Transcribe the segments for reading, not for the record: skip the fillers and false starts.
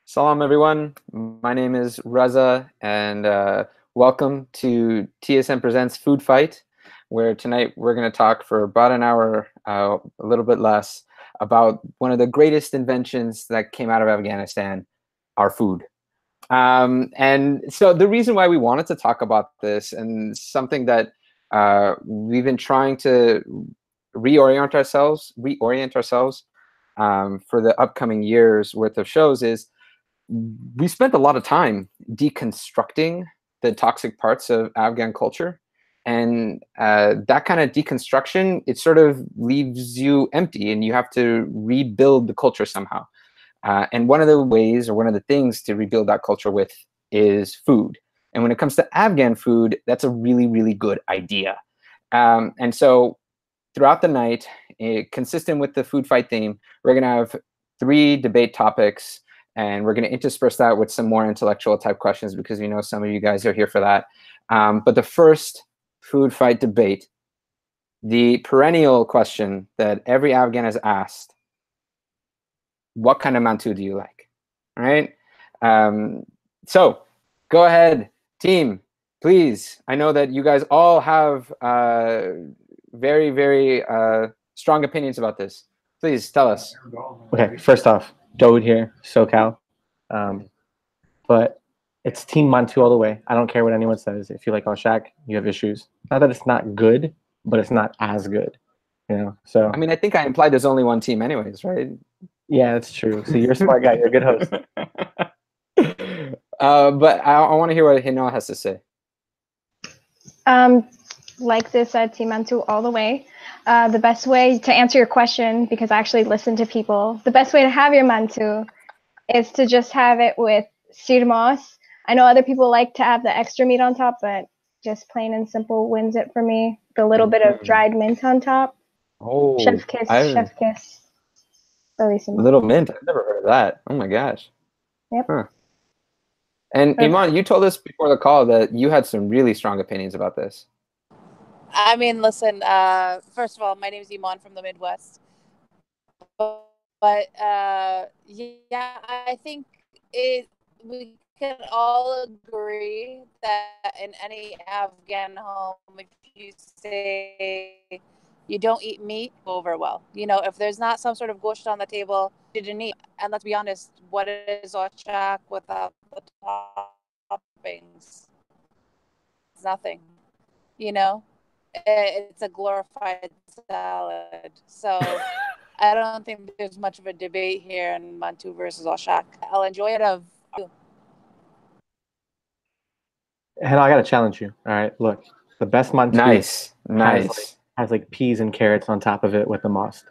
Salam, everyone. My name is Reza, and welcome to TSN Presents Food Fight, where tonight we're going to talk for about an hour, a little bit less, about one of the greatest inventions that came out of Afghanistan, our food. And so the reason why we wanted to talk about this, and something that we've been trying to reorient ourselves for the upcoming years worth of shows, is we spent a lot of time deconstructing the toxic parts of Afghan culture. And that kind of deconstruction, it sort of leaves you empty and you have to rebuild the culture somehow. And one of the ways, or one of the things to rebuild that culture with, is food. And when it comes to Afghan food, that's a really, really good idea. And so throughout the night, consistent with the food fight theme, we're going to have 3 debate topics, and we're going to intersperse that with some more intellectual type questions because we know some of you guys are here for that. But the first food fight debate, the perennial question that every Afghan has asked: what kind of mantu do you like? All right. So go ahead, team, please. I know that you guys all have very, very strong opinions about this. Please tell us. Okay, first off, Dode here, SoCal. But it's Team Mantu all the way. I don't care what anyone says. If you like Shaq, you have issues. Not that it's not good, but it's not as good. So I mean, I think I implied there's only one team anyways, right? Yeah, that's true. So you're a smart guy. You're a good host. But I want to hear what Hinoa has to say. Like this, Team Mantu all the way. The best way to answer your question, because I actually listen to people, the best way to have your mantu is to just have it with sirmos. I know other people like to have the extra meat on top, but just plain and simple wins it for me. The little bit of dried mint on top. Oh, chef kiss. Really simple. Little mint. I've never heard of that. Oh my gosh. Yep. Huh. And Iman, you told us before the call that you had some really strong opinions about this. I mean, listen, first of all, my name is Iman from the Midwest. But yeah, I think we can all agree that in any Afghan home, if you say you don't eat meat, over well. If there's not some sort of gosht on the table, you didn't eat. And let's be honest, what is ochak without the toppings? It's nothing. It's a glorified salad. So I don't think there's much of a debate here in Mantu versus Oshak. I'll enjoy it of you. And I got to challenge you. All right, look, the best Mantu Nice. has like peas and carrots on top of it with the must.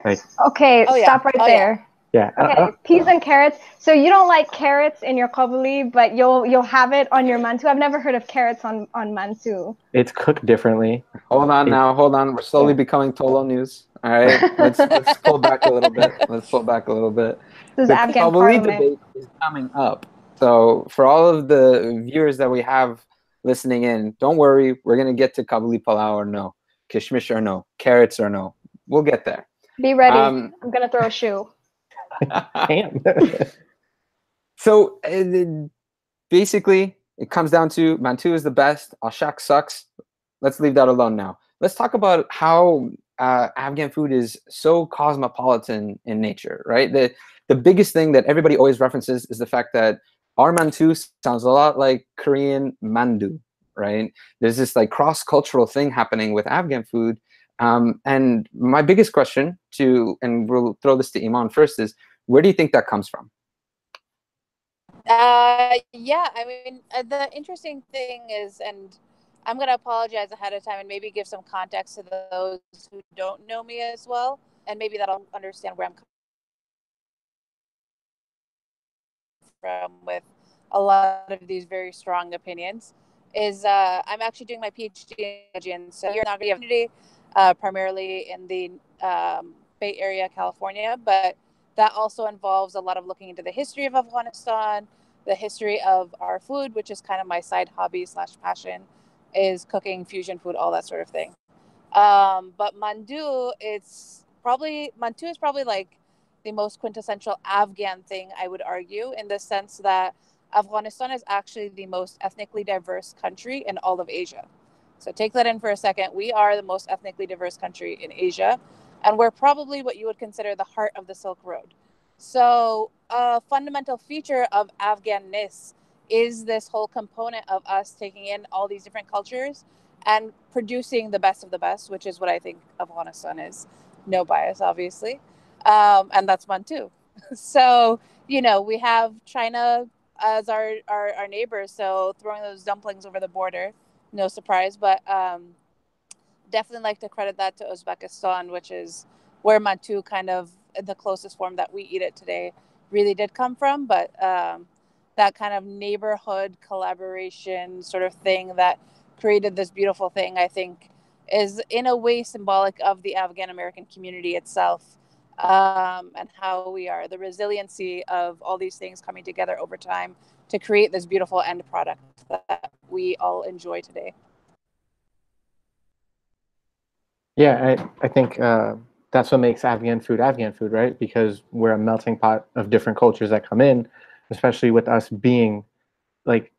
Okay, stop right there. Yeah. Okay, peas and carrots. So you don't like carrots in your kabuli, but you'll have it on your mantu. I've never heard of carrots on mantu. It's cooked differently. Hold on. We're slowly becoming Tolo news. All right, let's pull back a little bit. This is the Afghan kabuli parliament. debate is coming up. So for all of the viewers that we have listening in, don't worry. We're gonna get to kabuli palau or no, kishmish or no, carrots or no. We'll get there. Be ready. I'm gonna throw a shoe. So basically, it comes down to mantu is the best. Oshak sucks. Let's leave that alone now. Let's talk about how Afghan food is so cosmopolitan in nature, right? The biggest thing that everybody always references is the fact that our mantu sounds a lot like Korean mandu, right? There's this like cross-cultural thing happening with Afghan food. And my biggest question and we'll throw this to Iman first, is where do you think that comes from? Yeah, I mean, the interesting thing is, and I'm going to apologize ahead of time and maybe give some context to those who don't know me as well, and maybe that'll understand where I'm coming from with a lot of these very strong opinions. I'm actually doing my PhD in community, primarily in the Bay Area, California, but that also involves a lot of looking into the history of Afghanistan, the history of our food, which is kind of my side hobby / passion, is cooking fusion food, all that sort of thing. But mantu is probably like the most quintessential Afghan thing, I would argue, in the sense that Afghanistan is actually the most ethnically diverse country in all of Asia. So take that in for a second. We are the most ethnically diverse country in Asia, and we're probably what you would consider the heart of the Silk Road. So a fundamental feature of Afghanness is this whole component of us taking in all these different cultures and producing the best of the best, which is what I think Afghanistan is. No bias, obviously. And that's fun too. So, we have China as our neighbors. So throwing those dumplings over the border, no surprise. But definitely like to credit that to Uzbekistan, which is where mantu kind of the closest form that we eat it today really did come from. But that kind of neighborhood collaboration sort of thing that created this beautiful thing, I think, is in a way symbolic of the Afghan American community itself, and how we are, the resiliency of all these things coming together over time to create this beautiful end product that we all enjoy today. Yeah, I think that's what makes Afghan food, right? Because we're a melting pot of different cultures that come in, especially with us being like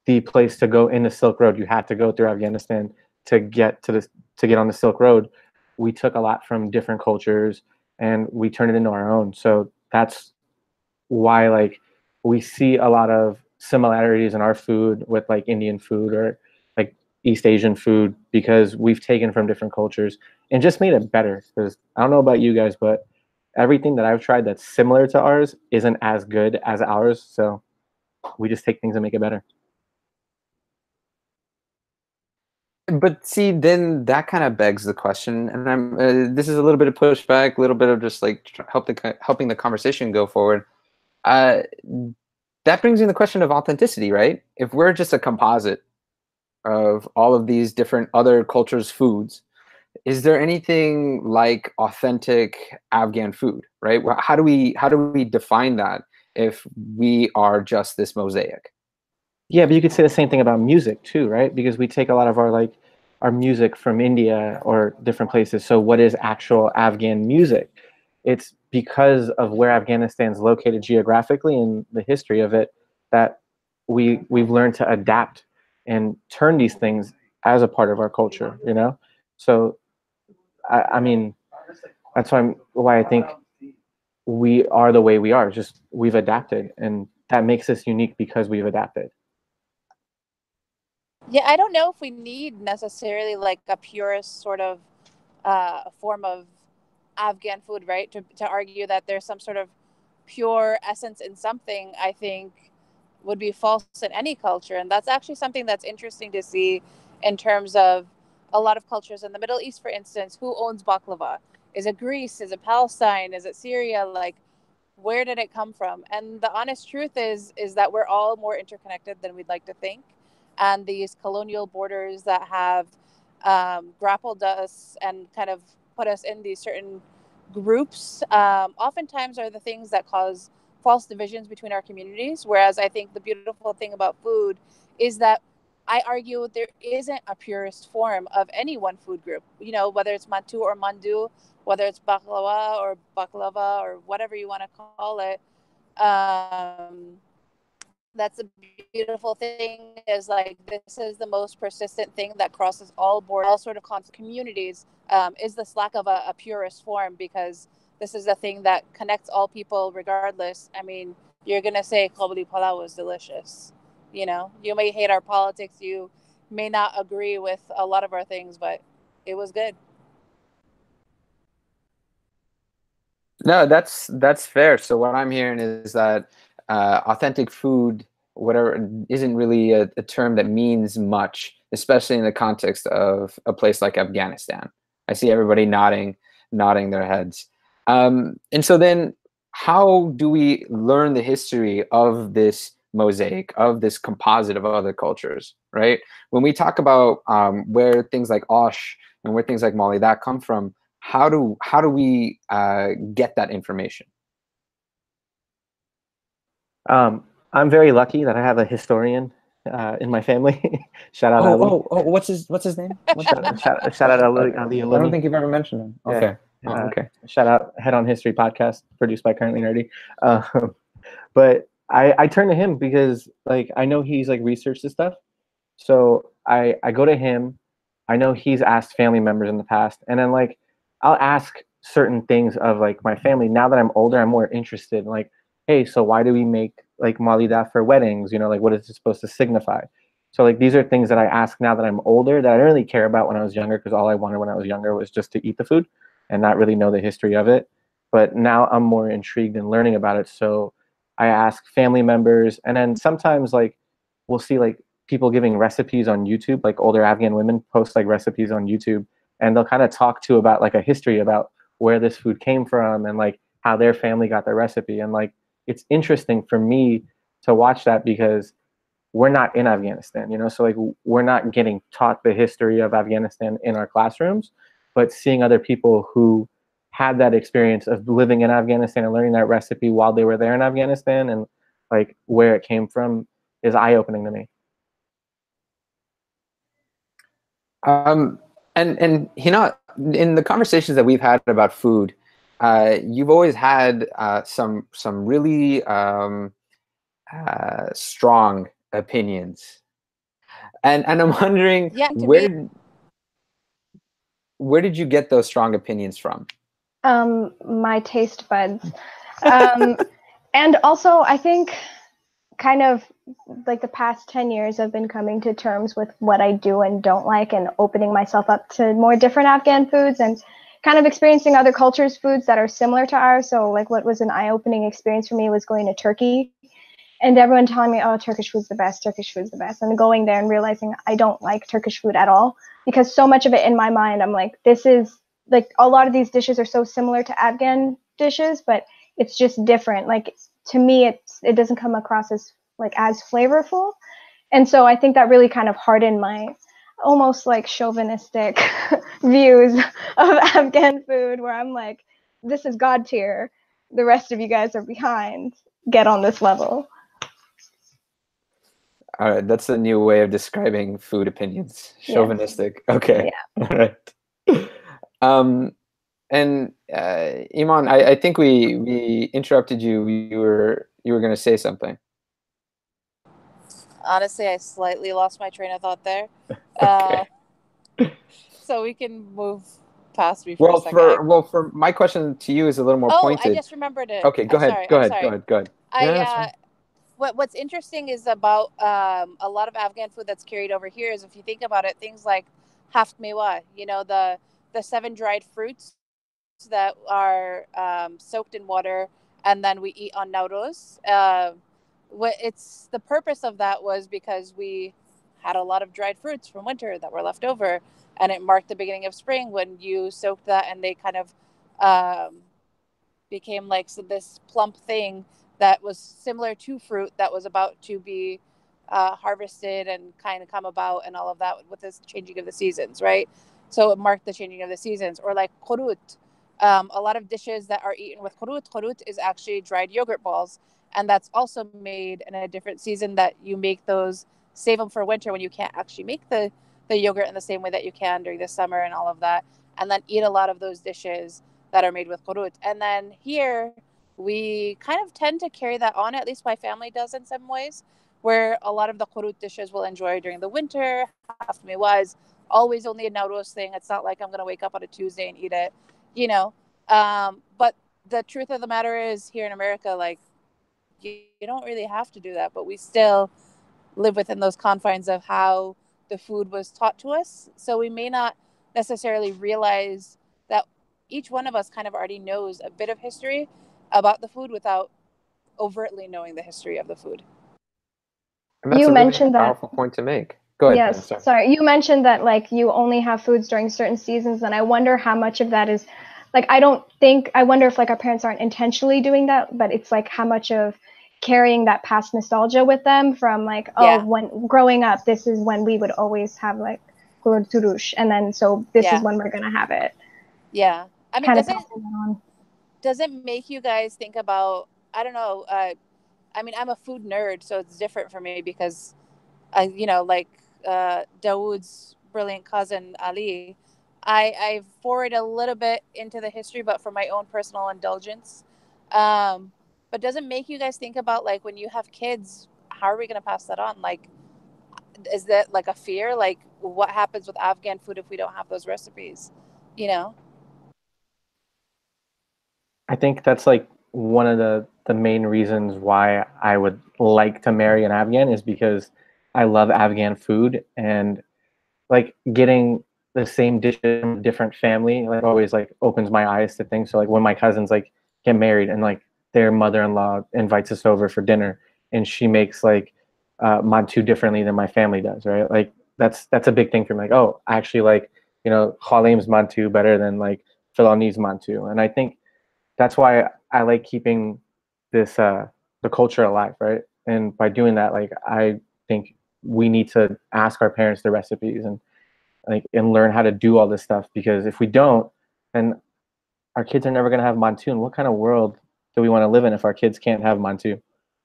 the place to go in the Silk Road. You had to go through Afghanistan to get on the Silk Road. We took a lot from different cultures and we turned it into our own. So that's why like we see a lot of similarities in our food with like Indian food or like East Asian food, because we've taken from different cultures and just made it better. Because I don't know about you guys, but everything that I've tried that's similar to ours isn't as good as ours. So we just take things and make it better. But see, then that kind of begs the question, and this is a little bit of pushback, a little bit of just like helping the conversation go forward. That brings in the question of authenticity, right? If we're just a composite of all of these different other cultures' foods, is there anything like authentic Afghan food, right? How do we define that if we are just this mosaic? Yeah, but you could say the same thing about music too, right? Because we take a lot of our music from India or different places. So what is actual Afghan music? It's because of where Afghanistan's located geographically and the history of it that we've learned to adapt and turn these things as a part of our culture, So I mean, that's why I think we are the way we are. Just we've adapted, and that makes us unique because we've adapted. Yeah, I don't know if we need necessarily like a purist sort of form of Afghan food, right? To argue that there's some sort of pure essence in something, I think would be false in any culture. And that's actually something that's interesting to see in terms of a lot of cultures in the Middle East, for instance. Who owns baklava? Is it Greece? Is it Palestine? Is it Syria? Like, where did it come from? And the honest truth is that we're all more interconnected than we'd like to think. And these colonial borders that have grappled us and kind of put us in these certain groups oftentimes are the things that cause false divisions between our communities. Whereas I think the beautiful thing about food is that I argue there isn't a purist form of any one food group, whether it's mantu or mandu, whether it's baklava or whatever you want to call it. That's the beautiful thing, is like this is the most persistent thing that crosses all borders, all sort of communities, is this lack of a purist form, because this is the thing that connects all people regardless. I mean, you're gonna say Kobli Palau was delicious. You may hate our politics, you may not agree with a lot of our things, but it was good. No, that's fair. So what I'm hearing is that authentic food, whatever, isn't really a term that means much, especially in the context of a place like Afghanistan. I see everybody nodding their heads. And so then, how do we learn the history of this mosaic, of this composite of other cultures, right? When we talk about where things like Osh and where things like Mali that come from, how do we get that information? I'm very lucky that I have a historian in my family. Shout out Ali. What's his name? Shout out Ali I don't Alumi. think you've ever mentioned him. Yeah. Okay. Okay. Shout out Head on History podcast produced by Currently Nerdy. But I turn to him because like I know he's like researched this stuff. So I go to him. I know he's asked family members in the past, and then like I'll ask certain things of like my family. Now that I'm older, I'm more interested in like, hey, so why do we make like malida for weddings? You know, like what is it supposed to signify? So like these are things that I ask now that I'm older that I didn't really care about when I was younger, because all I wanted when I was younger was just to eat the food and not really know the history of it. But now I'm more intrigued in learning about it. So I ask family members, and then sometimes like we'll see like people giving recipes on YouTube, like older Afghan women post like recipes on YouTube, and they'll kind of talk to about like a history about where this food came from and like how their family got their recipe. And like it's interesting for me to watch that because we're not in Afghanistan, you know, so like we're not getting taught the history of Afghanistan in our classrooms, but seeing other people who had that experience of living in Afghanistan and learning that recipe while they were there in Afghanistan and like where it came from is eye-opening to me. And you know, in the conversations that we've had about food, you've always had some really strong opinions, and I'm wondering Yeah, to me, where did you get those strong opinions from? My taste buds. And also, I think kind of like the past 10 years, I've been coming to terms with what I do and don't like and opening myself up to more different Afghan foods and kind of experiencing other cultures' foods that are similar to ours. So like what was an eye-opening experience for me was going to Turkey and everyone telling me, oh, Turkish food's the best, Turkish food's the best. And going there and realizing I don't like Turkish food at all because so much of it in my mind, I'm like, this is like a lot of these dishes are so similar to Afghan dishes, but it's just different. Like to me, it doesn't come across as like as flavorful. And so I think that really kind of hardened my almost like chauvinistic views of Afghan food where I'm like, this is God tier. The rest of you guys are behind. Get on this level. All right, that's a new way of describing food opinions. Chauvinistic. Yeah. Okay. Yeah. All right. And Iman, I think we interrupted you. You were going to say something. honestly, I slightly lost my train of thought there. Okay. So we can move past me for a second. For my question to you is a little more Oh, I pointed. just remembered it. Okay, go I'm ahead. sorry. Go I'm ahead. sorry. Go ahead. Go ahead. Yeah, that's fine. What's interesting is about a lot of Afghan food that's carried over here is if you think about it, things like haft mewa, you know, the 7 dried fruits that are soaked in water and then we eat on Nowruz. It's the purpose of that was because we had a lot of dried fruits from winter that were left over, and it marked the beginning of spring when you soaked that, and they kind of became like this plump thing that was similar to fruit that was about to be harvested and kind of come about and all of that with this changing of the seasons, right? So it marked the changing of the seasons. Or like korut, a lot of dishes that are eaten with korut. Korut is actually dried yogurt balls, and that's also made in a different season that you make those, save them for winter when you can't actually make the yogurt in the same way that you can during the summer and all of that, and then eat a lot of those dishes that are made with korut. And then here we kind of tend to carry that on, at least my family does in some ways, where a lot of the korut dishes we'll enjoy during the winter. Hafme was always only a Nowruz thing. It's not like I'm going to wake up on a Tuesday and eat it, you know. But the truth of the matter is here in America, like you don't really have to do that, but we still live within those confines of how the food was taught to us. So we may not necessarily realize that each one of us kind of already knows a bit of history about the food without overtly knowing the history of the food. And that's You a really mentioned that. powerful point to make. Go ahead. Yes, Sorry. sorry. You mentioned that like you only have foods during certain seasons, and I wonder how much of that is like I wonder if like our parents aren't intentionally doing that, but it's like how much of carrying that past nostalgia with them from like, oh, Yeah. when growing up, this is when we would always have like gulur turush, and then so this is when we're gonna have it. Yeah. I mean, Kind of does it make you guys think about, I don't know, I mean, I'm a food nerd, so it's different for me because I, you know, like Dawood's brilliant cousin Ali, I forward a little bit into the history, but for my own personal indulgence. But does it make you guys think about, like, when you have kids, how are we going to pass that on? Like, is that like a fear? Like, what happens with Afghan food if we don't have those recipes? You know? I think that's like one of the main reasons why I would like to marry an Afghan is because I love Afghan food, and like getting the same dishes from a different family like always like opens my eyes to things. So like when my cousins like get married and like their mother-in-law invites us over for dinner and she makes like mantu differently than my family does, right? Like that's a big thing for me. Like, oh, I actually like, you know, Halim's mantu better than like Filani's mantu. And I think that's why I like keeping this the culture alive, right? And by doing that, like I think we need to ask our parents the recipes and like and learn how to do all this stuff, because if we don't, then our kids are never going to have mantu. And what kind of world do we want to live in if our kids can't have mantu?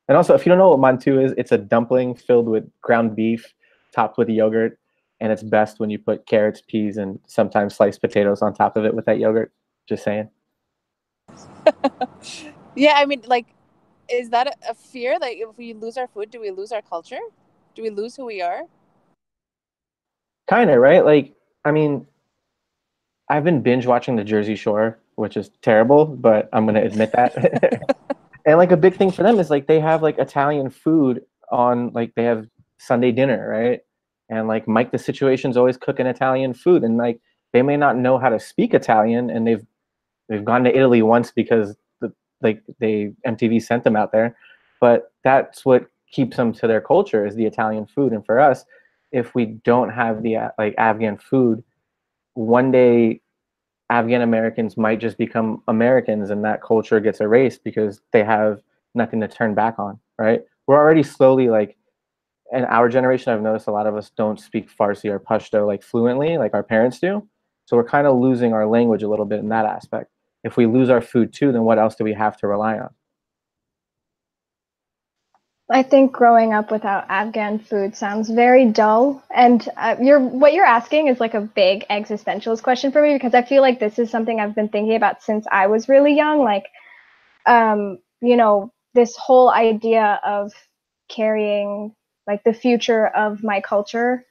And also, if you don't know what mantu is, it's a dumpling filled with ground beef topped with yogurt, and it's best when you put carrots, peas, and sometimes sliced potatoes on top of it with that yogurt. Just saying. Yeah, I mean, like, is that a fear? Like, if we lose our food, do we lose our culture? Do we lose who we are? Kind of, right? Like, I mean, I've been binge watching the Jersey Shore, which is terrible, but I'm going to admit that. And like a big thing for them is like they have like Italian food on, like they have Sunday dinner, right? And like Mike the Situation's always cooking Italian food, and like they may not know how to speak Italian, and they've gone to Italy once because like they MTV sent them out there, but that's what keeps them to their culture is the Italian food. And for us, if we don't have the like Afghan food, one day Afghan Americans might just become Americans and that culture gets erased because they have nothing to turn back on, right? We're already slowly like, in our generation, I've noticed a lot of us don't speak Farsi or Pashto like fluently like our parents do. So we're kind of losing our language a little bit in that aspect. If we lose our food too, then what else do we have to rely on? I think growing up without Afghan food sounds very dull. And what you're asking is like a big existentialist question for me, because I feel like this is something I've been thinking about since I was really young. Like, you know, this whole idea of carrying like the future of my culture,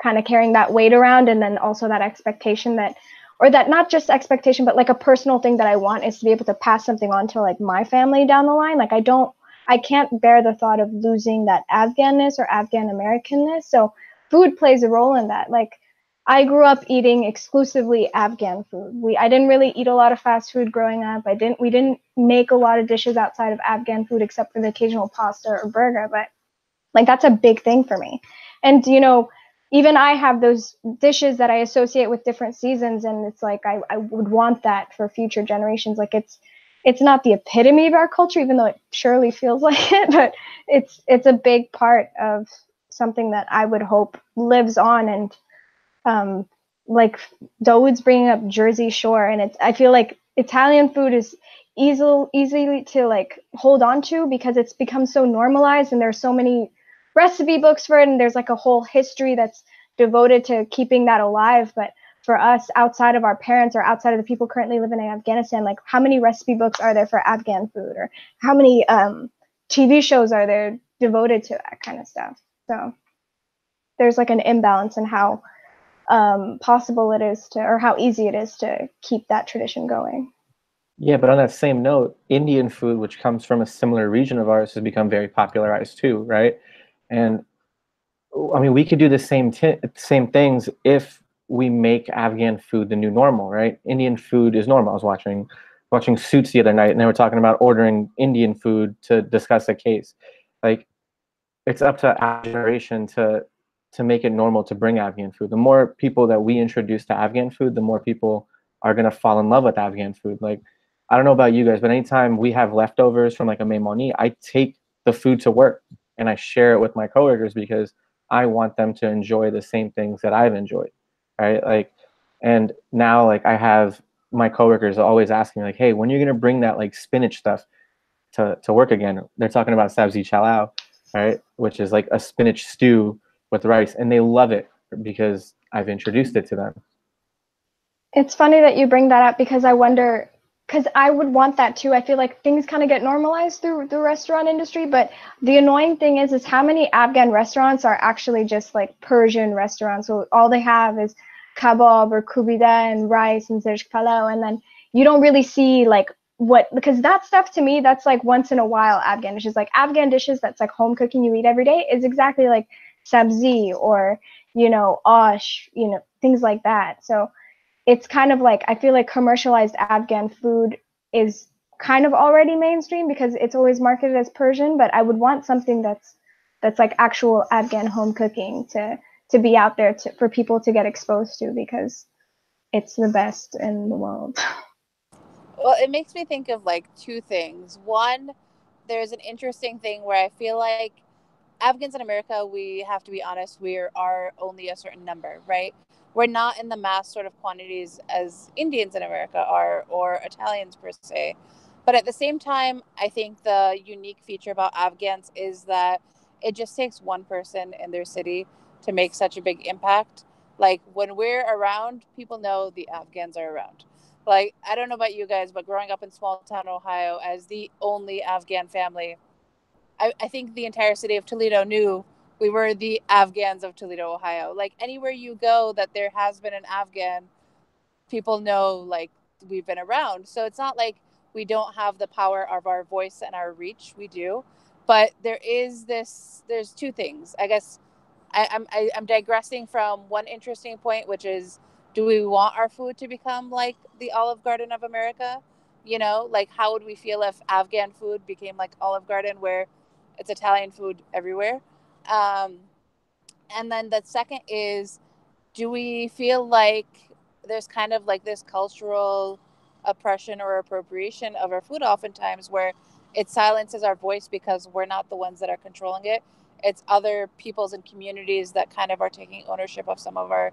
kind of carrying that weight around, and then also that expectation that, or that not just expectation, but like a personal thing that I want is to be able to pass something on to like my family down the line. Like I can't bear the thought of losing that Afghanness or Afghan Americanness. So food plays a role in that. Like I grew up eating exclusively Afghan food. I didn't really eat a lot of fast food growing up. We didn't make a lot of dishes outside of Afghan food except for the occasional pasta or burger, but like that's a big thing for me. And you know, even I have those dishes that I associate with different seasons, and it's like I would want that for future generations. Like it's not the epitome of our culture, even though it surely feels like it, but it's a big part of something that I would hope lives on. And like Dawood's bringing up Jersey Shore, and I feel like Italian food is easily to like hold on to because it's become so normalized, and there's so many recipe books for it, and there's like a whole history that's devoted to keeping that alive. But for us, outside of our parents or outside of the people currently living in Afghanistan, like how many recipe books are there for Afghan food, or how many TV shows are there devoted to that kind of stuff? So there's like an imbalance in how possible it is to, or how easy it is to keep that tradition going. Yeah, but on that same note, Indian food, which comes from a similar region of ours, has become very popularized too, right? And I mean, we could do the same things if we make Afghan food the new normal, right? Indian food is normal. I was watching Suits the other night, and they were talking about ordering Indian food to discuss a case. Like, it's up to our generation to make it normal to bring Afghan food. The more people that we introduce to Afghan food, the more people are gonna fall in love with Afghan food. Like, I don't know about you guys, but anytime we have leftovers from like a Maimoni, I take the food to work and I share it with my coworkers because I want them to enjoy the same things that I've enjoyed, right? Like, and now like I have my coworkers always asking like, hey, when are you gonna bring that like spinach stuff to work again? They're talking about sabzi chalao, right? Which is like a spinach stew with rice, and they love it because I've introduced it to them. It's funny that you bring that up because I wonder, because I would want that too. I feel like things kind of get normalized through the restaurant industry, but the annoying thing is how many Afghan restaurants are actually just like Persian restaurants. So all they have is kebab or kubida and rice and zirch palau, and then you don't really see like what, because that stuff to me, that's like once in a while Afghan dishes. Like Afghan dishes that's like home cooking you eat every day is exactly like sabzi or, osh, things like that. So it's kind of like I feel like commercialized Afghan food is kind of already mainstream because it's always marketed as Persian, but I would want something that's like actual Afghan home cooking to be out there for people to get exposed to because it's the best in the world. Well, it makes me think of like two things. One, there's an interesting thing where I feel like Afghans in America, we have to be honest, we are only a certain number, right? We're not in the mass sort of quantities as Indians in America are, or Italians per se. But at the same time, I think the unique feature about Afghans is that it just takes one person in their city to make such a big impact. Like when we're around, people know the Afghans are around. Like, I don't know about you guys, but growing up in small town Ohio as the only Afghan family, I think the entire city of Toledo knew we were the Afghans of Toledo, Ohio. Like anywhere you go that there has been an Afghan, people know like we've been around. So it's not like we don't have the power of our voice and our reach. We do. But there's two things. I guess I'm digressing from one interesting point, which is, do we want our food to become like the Olive Garden of America? Like how would we feel if Afghan food became like Olive Garden, where it's Italian food everywhere? Um, and then the second is, do we feel like there's kind of like this cultural oppression or appropriation of our food oftentimes where it silences our voice because we're not the ones that are controlling it? It's other peoples and communities that kind of are taking ownership of some of our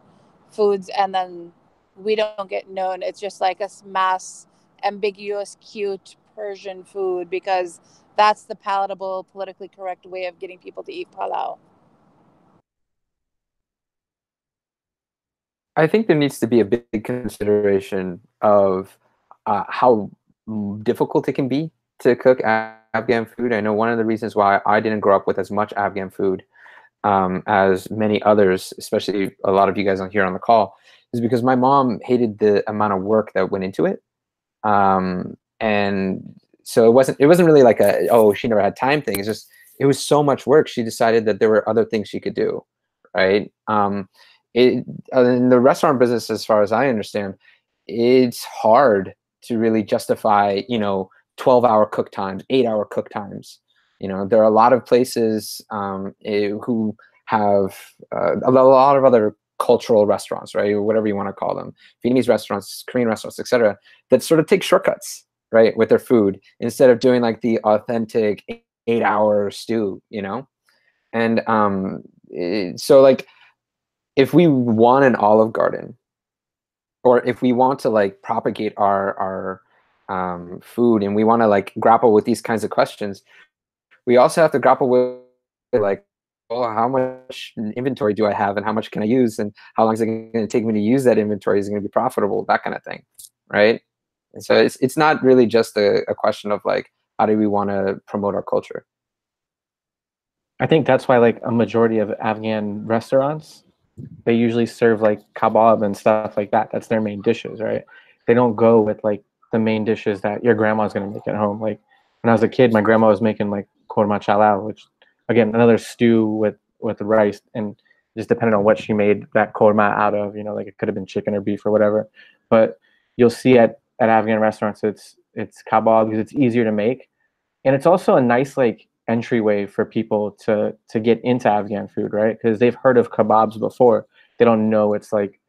foods, and then we don't get known. It's just like a mass ambiguous cute Persian food because that's the palatable politically correct way of getting people to eat palau. I think there needs to be a big consideration of how difficult it can be to cook Afghan food. I know one of the reasons why I didn't grow up with as much Afghan food as many others, especially a lot of you guys on here on the call, is because my mom hated the amount of work that went into it. And so it wasn't really like a, oh, she never had time thing. It's just, it was so much work. She decided that there were other things she could do. Right. It, in the restaurant business, as far as I understand, it's hard to really justify, 12-hour cook times, 8-hour cook times. There are a lot of places who have a lot of other cultural restaurants, right? Or whatever you want to call them, Vietnamese restaurants, Korean restaurants, etc., that sort of take shortcuts, right, with their food instead of doing like the authentic 8-hour stew, And so like if we want an Olive Garden, or if we want to like propagate our food, and we want to like grapple with these kinds of questions, we also have to grapple with like, well, how much inventory do I have, and how much can I use, and how long is it going to take me to use that inventory? Is it going to be profitable? That kind of thing, right? And so it's not really just a question of like, how do we want to promote our culture? I think that's why like a majority of Afghan restaurants, they usually serve like kebab and stuff like that. That's their main dishes, right? They don't go with like the main dishes that your grandma's gonna make at home. Like when I was a kid, my grandma was making like korma chalao, which again another stew with rice, and just depending on what she made that korma out of, like it could have been chicken or beef or whatever. But you'll see at Afghan restaurants, it's kebab because it's easier to make, and it's also a nice like entryway for people to get into Afghan food, right? Because they've heard of kebabs before. They don't know it's like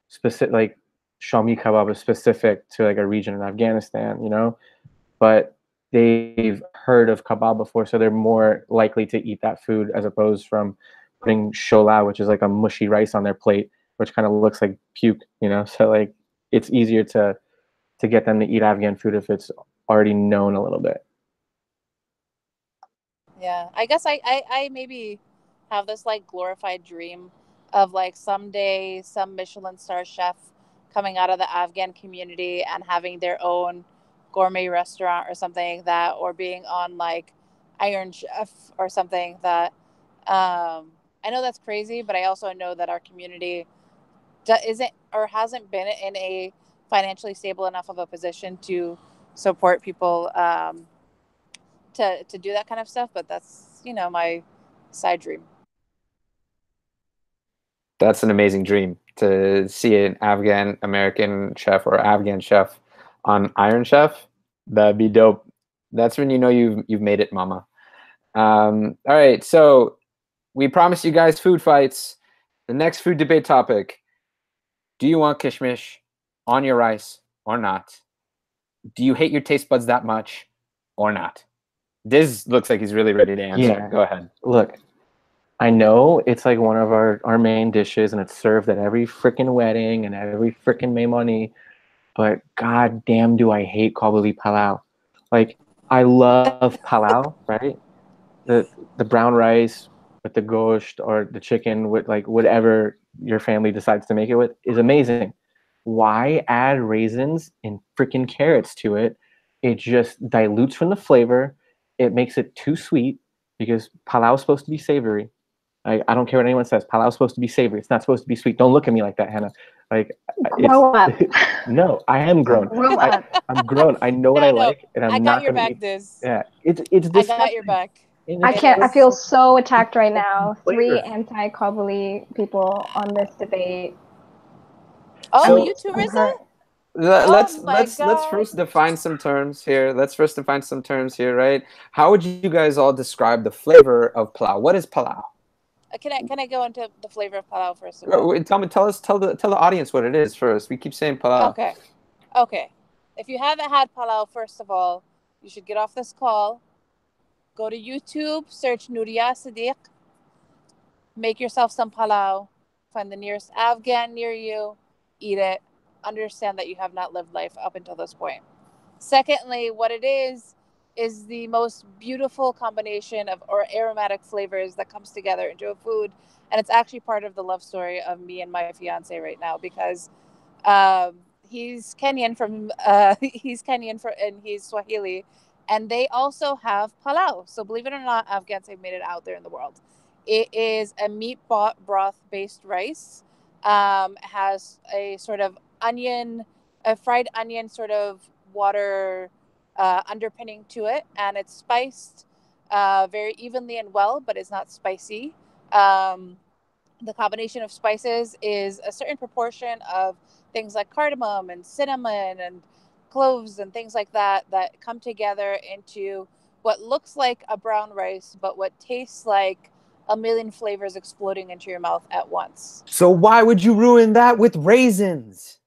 specific, like Shami kebab is specific to like a region in Afghanistan, but they've heard of kebab before, so they're more likely to eat that food as opposed from putting shola, which is like a mushy rice on their plate, which kind of looks like puke, So like it's easier to get them to eat Afghan food if it's already known a little bit. Yeah, I guess I maybe have this like glorified dream of like someday some Michelin star chef coming out of the Afghan community and having their own gourmet restaurant or something like that, or being on like Iron Chef or something like that. I know that's crazy, but I also know that our community isn't or hasn't been in a financially stable enough of a position to support people to do that kind of stuff. But that's, my side dream. That's an amazing dream to see an Afghan American chef or Afghan chef on Iron Chef. That'd be dope. That's when you know you've made it, mama. All right, so we promised you guys food fights. The next food debate topic: do you want kishmish on your rice or not? Do you hate your taste buds that much or not? Diz looks like he's really ready to answer. Yeah. Go ahead. Look, I know it's like one of our main dishes, and it's served at every freaking wedding and at every freaking Maimoni. But god damn, do I hate kabuli palau. Like, I love palau, right? The brown rice with the gosht or the chicken with like whatever your family decides to make it with is amazing. Why add raisins and freaking carrots to it? It just dilutes from the flavor. It makes it too sweet because palau is supposed to be savory. I don't care what anyone says. Palau is supposed to be savory. It's not supposed to be sweet. Don't look at me like that, Hannah. Like, Grow up. No, I am grown. Grow up. I'm grown. I know what I No, like, and I I'm got not your gonna back, eat. Diz. Yeah, it's I disgusting. got your back. And I it's can't. I so feel so attacked right now. flavor. 3 anti-Kabuli people on this debate. Oh, So- you too, I'm Rissa? hurt. Let's Oh my let's God. first define some terms here. Right? How would you guys all describe the flavor of palau? What is palau? Can I go into the flavor of palau first of all? Tell the audience what it is first. We keep saying palau. Okay. If you haven't had palau, first of all, you should get off this call, go to YouTube, search Nuria Sadiq, make yourself some palau, find the nearest Afghan near you, eat it, understand that you have not lived life up until this point. Secondly, what it is the most beautiful combination of or aromatic flavors that comes together into a food, and it's actually part of the love story of me and my fiance right now because he's Kenyan and he's Swahili, and they also have palau. So believe it or not, Afghans have made it out there in the world. It is a meat broth based rice. Has a sort of a fried onion sort of water underpinning to it, and it's spiced very evenly and well, but it's not spicy. The combination of spices is a certain proportion of things like cardamom and cinnamon and cloves and things like that that come together into what looks like a brown rice, but what tastes like a million flavors exploding into your mouth at once. So why would you ruin that with raisins?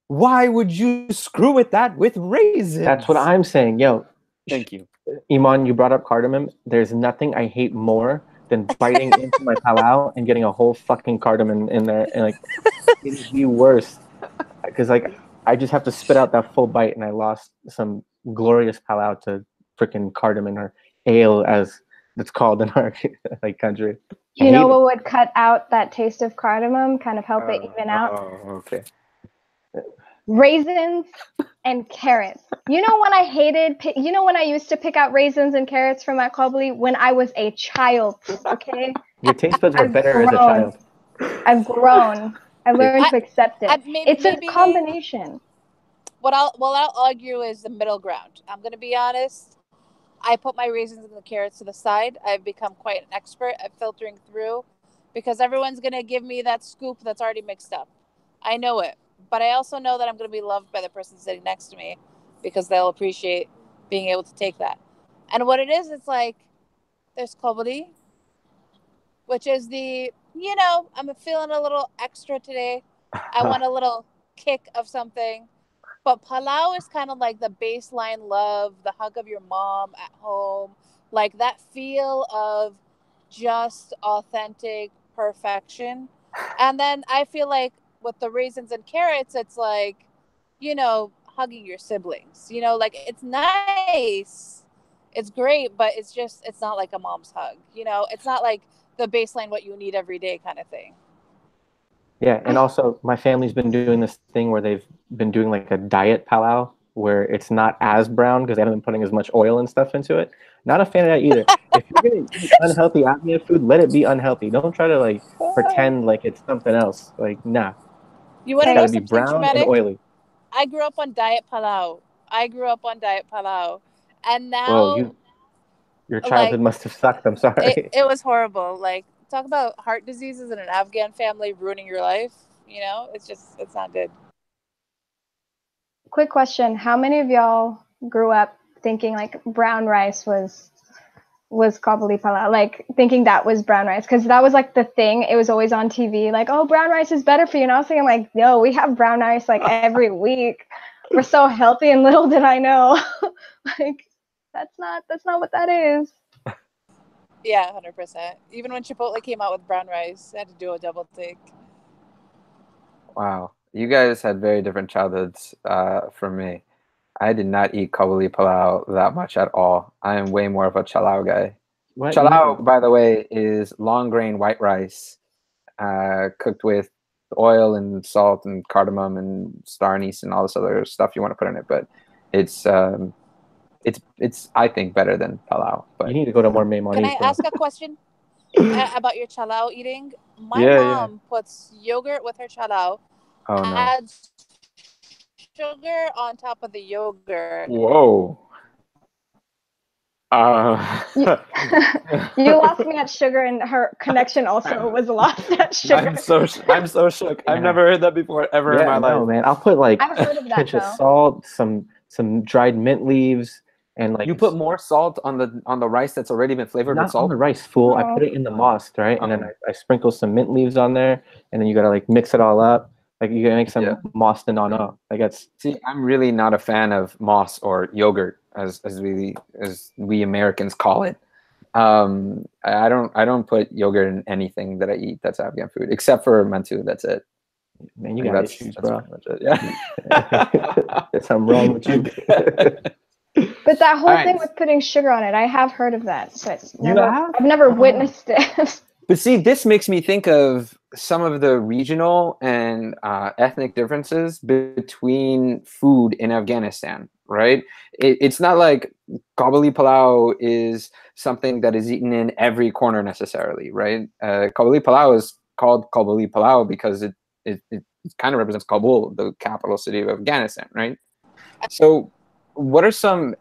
Why would you screw with that with raisins? That's what I'm saying. Yo, Thank you. Iman, you brought up cardamom. There's nothing I hate more than biting into my palau and getting a whole fucking cardamom in there, and like it is the worst because like I just have to spit out that full bite, and I lost some glorious palau to freaking cardamom or ale as it's called in our like country. You know what would cut out that taste of cardamom, kind of help it even out? Oh, okay. Raisins and carrots. You know when I used to pick out raisins and carrots from at Cobley? When I was a child, okay? Your taste buds were I've better as a grown. child. I've grown. I learned to accept it. It's a maybe combination. What I'll argue is the middle ground. I'm gonna be honest. I put my raisins and the carrots to the side. I've become quite an expert at filtering through because everyone's gonna give me that scoop that's already mixed up. I know it, but I also know that I'm gonna be loved by the person sitting next to me because they'll appreciate being able to take that. And what it is, it's like there's kobali, which is I'm feeling a little extra today. I want a little kick of something. But palau is kind of like the baseline love, the hug of your mom at home, like that feel of just authentic perfection. And then I feel like with the raisins and carrots, it's like, hugging your siblings. Like it's nice. It's great, but it's not like a mom's hug. It's not like the baseline what you need every day kind of thing. Yeah, and also my family's been doing this thing where they've been doing like a diet palau where it's not as brown because they haven't been putting as much oil and stuff into it. Not a fan of that either. If you're gonna eat unhealthy ASEAN food, let it be unhealthy. Don't try to like pretend like it's something else. Like, nah, You want it's to got know to be something brown and traumatic? oily. I grew up on diet palau. And Whoa, now, your like, childhood must have sucked. I'm sorry. it was horrible. Like, talk about heart diseases in an Afghan family ruining your life. You know, it's not good. Quick question: how many of y'all grew up thinking like brown rice was kabuli pala, like thinking that was brown rice? Because that was like the thing. It was always on TV, like, oh, brown rice is better for you. And I was thinking like, no, we have brown rice like every week. We're so healthy, and little did I know, like that's not what that is. Yeah, 100%. Even when Chipotle came out with brown rice, I had to do a double take. Wow, you guys had very different childhoods from me. I did not eat kabuli palau that much at all. I am way more of a chalau guy. What Chalau, even? by the way, is long grain white rice cooked with oil and salt and cardamom and star anise and all this other stuff you want to put in it. But it's it's I think better than palau. You But need to go to more Can Maimanis, I bro. ask a question about your chalao eating? My Yeah, yeah. mom puts yogurt with her chalao, oh no, adds sugar on top of the yogurt. whoa. You, you lost me at sugar, and her connection also was lost at sugar. I'm so shook. I've Yeah. never heard that before ever in Yeah, my no, life. man. I'll put like I've heard of a that pinch of though. salt, some dried mint leaves, and like You put more salt on the rice that's already been flavored with not on the salt. rice, fool. I Oh. put it in the moss, right? And then Oh. I sprinkle some mint leaves on there, and then you gotta like mix it all up. Like you gotta make some Yeah. moss and on up. Like that's See, I'm really not a fan of moss or yogurt, as we Americans call it. I don't put yogurt in anything that I eat that's Afghan food, except for mantu. That's it. man, you Like got issues, that's bro. pretty much it. Yeah. There's something wrong with you. But that All whole thing right. with putting sugar on it, I have heard of that, but You have? I've never I don't know. witnessed it. But see, this makes me think of some of the regional and ethnic differences between food in Afghanistan, right? It's not like kabuli palau is something that is eaten in every corner necessarily, right? Kabuli palau is called kabuli palau because it kind of represents Kabul, the capital city of Afghanistan, right? So, what are some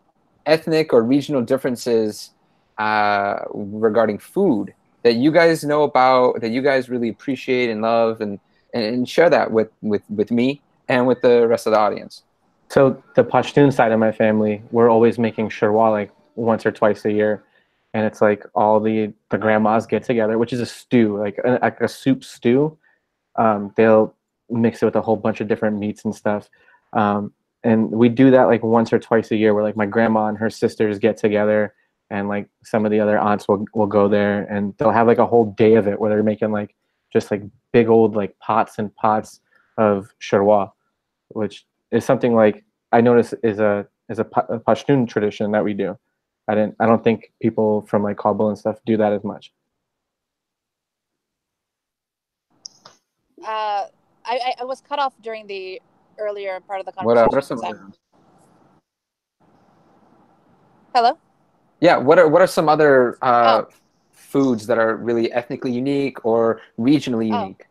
ethnic or regional differences regarding food that you guys know about, that you guys really appreciate and love, and share that with me and with the rest of the audience? So the Pashtun side of my family, we're always making shirwa like once or twice a year, and it's like all the grandmas get together, which is a stew, like a soup stew. They'll mix it with a whole bunch of different meats and stuff, and we do that like once or twice a year. Where like my grandma and her sisters get together, and like some of the other aunts will go there, and they'll have like a whole day of it where they're making like just like big old like pots and pots of shirwa, which is something like I notice is a Pashtun tradition that we do. I don't think people from like Kabul and stuff do that as much. I was cut off during the earlier part of the What are conversation. some Zach. other? Hello? Yeah, what are some other Oh. foods that are really ethnically unique or regionally Oh. unique?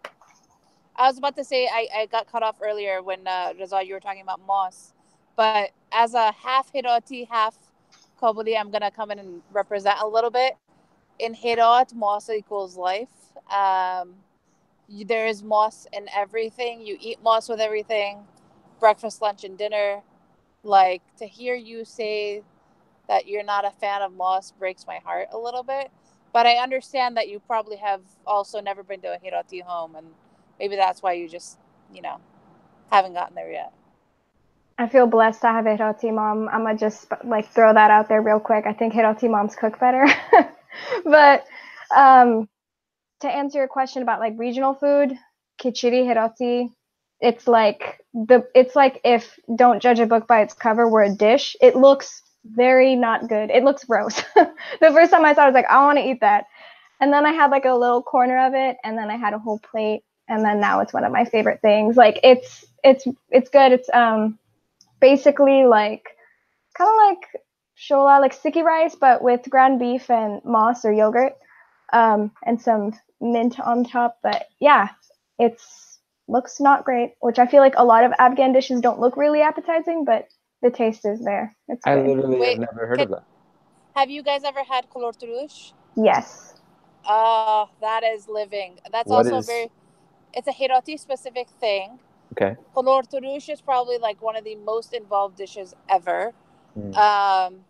I was about to say I got cut off earlier when Rizal, you were talking about moss. But as a half Hiroti, half Kobuli, I'm going to come in and represent a little bit. In Hirot, moss equals life. There is moss in everything. You eat moss with everything. Breakfast, lunch, and dinner. Like, to hear you say that you're not a fan of moss breaks my heart a little bit. But I understand that you probably have also never been to a Hiroti home, and maybe that's why you just, haven't gotten there yet. I feel blessed to have a Hiroti mom. I'm gonna just like throw that out there real quick. I think Hiroti moms cook better. But to answer your question about like regional food, Kichiri Hiroti, it's like if don't judge a book by its cover were a dish. It looks very not good. It looks gross. The first time I saw it, I was like, I want to eat that. And then I had like a little corner of it, and then I had a whole plate. and then now it's one of my favorite things. Like it's good. It's basically like kind of like shola, like sticky rice, but with ground beef and moss or yogurt, and some mint on top. But yeah, it's looks not great, which I feel like a lot of Afghan dishes don't look really appetizing, but the taste is there. It's I good. literally have never heard of that. Have you guys ever had kolor turush? Yes. Oh, that is living. That's What also is- very. It's a Hiroti specific thing. Okay. Kolor turush is probably like one of the most involved dishes ever. Mm.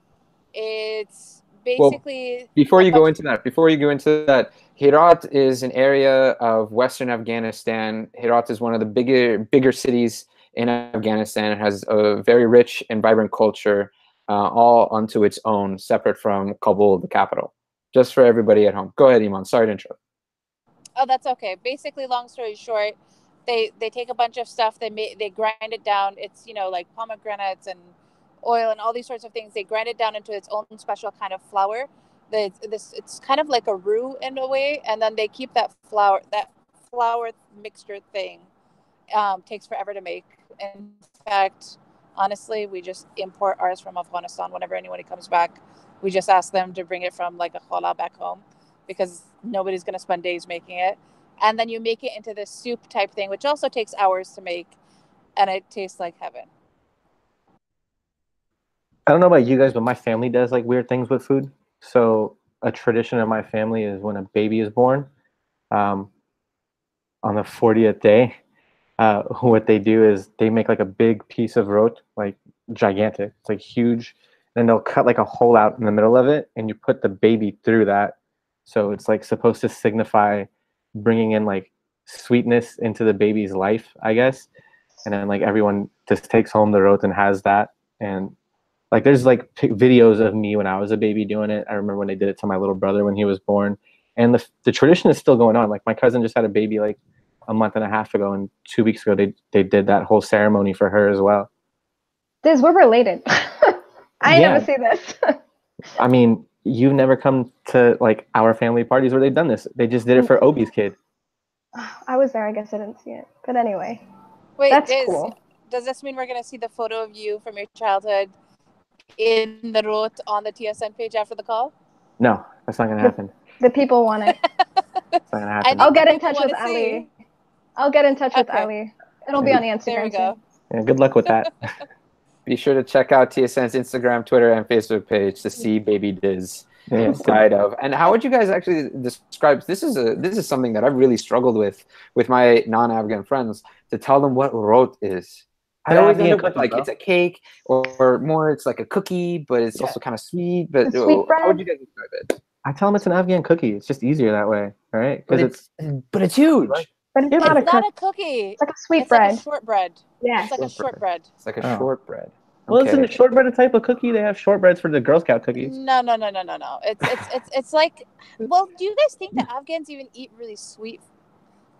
It's basically Before you go into that, Herat is an area of Western Afghanistan. Herat is one of the bigger cities in Afghanistan. It has a very rich and vibrant culture, all unto its own, separate from Kabul, the capital. Just for everybody at home. Go ahead, Iman. Sorry to interrupt. Oh, that's okay. Basically, long story short, they take a bunch of stuff, they grind it down. It's, you know, like pomegranates and oil and all these sorts of things. They grind it down into its own special kind of flour. It's kind of like a roux in a way, and then they keep that flour mixture thing. Takes forever to make. In fact, honestly, we just import ours from Afghanistan. Whenever anybody comes back, we just ask them to bring it from like a khala back home, because nobody's going to spend days making it. And then you make it into this soup type thing, which also takes hours to make, and it tastes like heaven. I don't know about you guys, but my family does like weird things with food. So a tradition of my family is when a baby is born, on the 40th day, what they do is they make like a big piece of rot, like gigantic. It's like huge. Then they'll cut like a hole out in the middle of it, and you put the baby through that. So it's like supposed to signify bringing in like sweetness into the baby's life, I guess. And then like everyone just takes home the rot and has that. And like there's like videos of me when I was a baby doing it. I remember when they did it to my little brother when he was born. And the tradition is still going on. Like my cousin just had a baby like a month and a half ago, and 2 weeks ago they did that whole ceremony for her as well. Diz, we're related. I Yeah. never see this. I mean, you've never come to like our family parties where they've done this. They just did it for Obi's kid. I was there. I guess I didn't see it. But anyway, Wait, that's cool. Does this mean we're going to see the photo of you from your childhood in the rot on the TSN page after the call? No, that's not gonna happen. The people want it. It's not gonna happen. I'll get in touch with Ali. I'll get in touch with Okay. Ali. It'll be on the Instagram. There we go. Yeah, good luck with that. Be sure to check out TSN's Instagram, Twitter, and Facebook page to see Baby Diz inside of. And how would you guys actually describe this? Is something that I've really struggled with my non-Afghan friends, to tell them what rot is. I always end up with like it's a cake, or more it's like a cookie, but it's also kind of sweet. But sweet bread. how would you guys describe it? I tell them it's an Afghan cookie. It's just easier that way, right? But it's huge. But it's not a cookie. It's like a sweet it's bread. Like a shortbread. Yeah. It's like a shortbread. It's like a shortbread. Well, isn't a shortbread a type of cookie? They have shortbreads for the Girl Scout cookies. No. It's like, well, do you guys think that Afghans even eat really sweet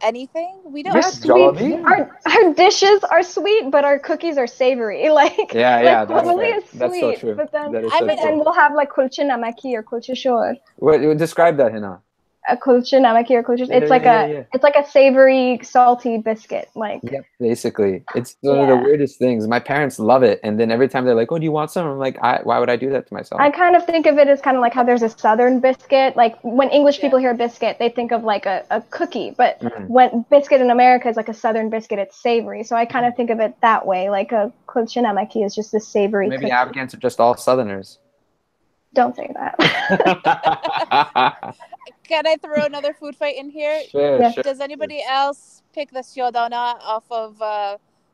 anything? We don't. Yes, sweet. Our dishes are sweet, but our cookies are savory. Like yeah, that's so true. But then and we'll have like kulche namaki or kulche shor. What describe that, Hina? A kulche namaki or kulche. It's like it's like a savory, salty biscuit. Like basically, it's one of the weirdest things. My parents love it, and then every time they're like, "Oh, do you want some?" I'm like, "Why would I do that to myself?" I kind of think of it as kind of like how there's a Southern biscuit. Like when English people hear biscuit, they think of like a cookie. But when biscuit in America is like a Southern biscuit, it's savory. So I kind of think of it that way. Like a kulche namaki is just a savory Maybe cookie. Afghans are just all Southerners. Don't say that. Can I throw another food fight in here? Sure. Does anybody else pick the siodana off of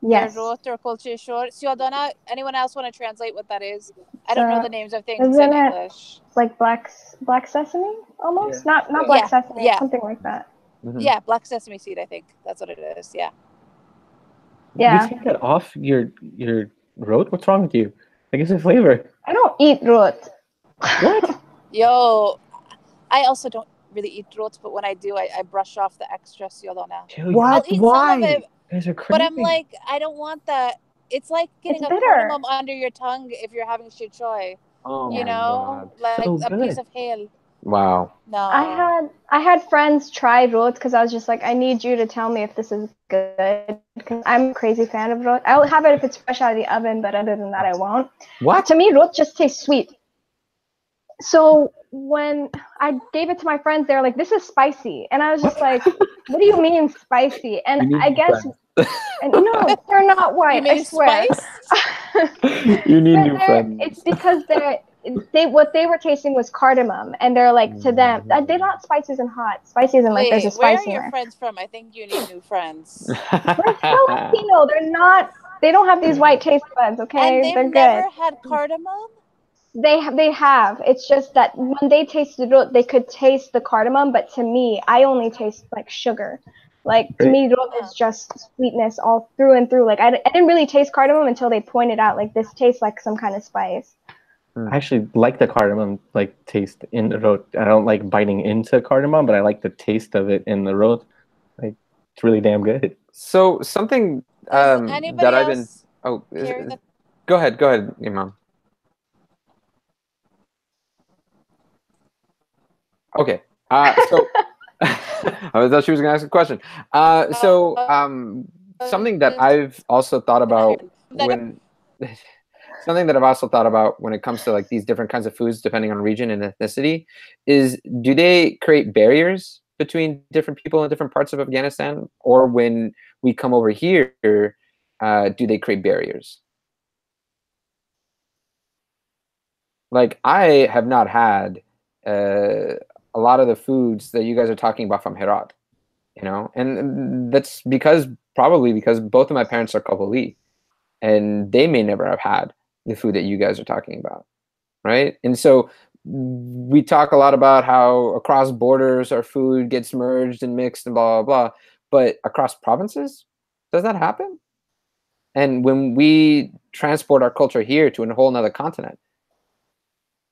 yes. their rot or kulche shor? Siodana, anyone else want to translate what that is? I don't know the names of things in English. Like black sesame almost? Not black sesame, something like that. Mm-hmm. Yeah, black sesame seed, I think. That's what it is, yeah. Yeah. You take that off your rot? What's wrong with you? Like, it's a flavor. I don't eat rot. What? Yo, I also don't really eat rot, but when I do, I brush off the extra siodana. What? I'll eat Why? some of it, guys are crazy. but I'm like, I don't want that. It's like getting a cardamom under your tongue if you're having shichoy. Oh you know, God. like a piece of hail. Wow. No. I had friends try rot because I was just like, I need you to tell me if this is good because I'm a crazy fan of rot. I'll have it if it's fresh out of the oven, but other than that, I won't. What? To me, rot just tastes sweet. So when I gave it to my friends, they're like, "This is spicy," and I was just like, "What do you mean spicy?" And You need I new guess, friends. and no, they're not You white. I mean swear. spice? You need new friends. It's because they what they were tasting was cardamom, and they're like to them, they're not spices and hot. Spicy isn't like there's a Wait, where spice are in your there. friends from? I think you need new friends. We're Filipino. They're not. They don't have these white taste buds. And Okay, they've they're good. never had cardamom? They have. It's just that when they tasted it, they could taste the cardamom, but to me, I only taste like sugar. Like to Right. me, rot is just sweetness all through and through. Like I didn't really taste cardamom until they pointed out like this tastes like some kind of spice. I actually like the cardamom like taste in the rot. I don't like biting into cardamom, but I like the taste of it in the rot. Like it's really damn good. So something Does that anybody I've been. else Oh, carry the go ahead, Imam. Okay. So I thought she was going to ask a question. Something that I've also thought about when something that I've also thought about when it comes to like these different kinds of foods, depending on region and ethnicity, is do they create barriers between different people in different parts of Afghanistan, or when we come over here, do they create barriers? Like I have not had a lot of the foods that you guys are talking about from Herat, and that's probably because both of my parents are Kabuli, and they may never have had the food that you guys are talking about, right? And so we talk a lot about how across borders our food gets merged and mixed and blah blah blah, but across provinces, does that happen? And when we transport our culture here to a whole nother continent,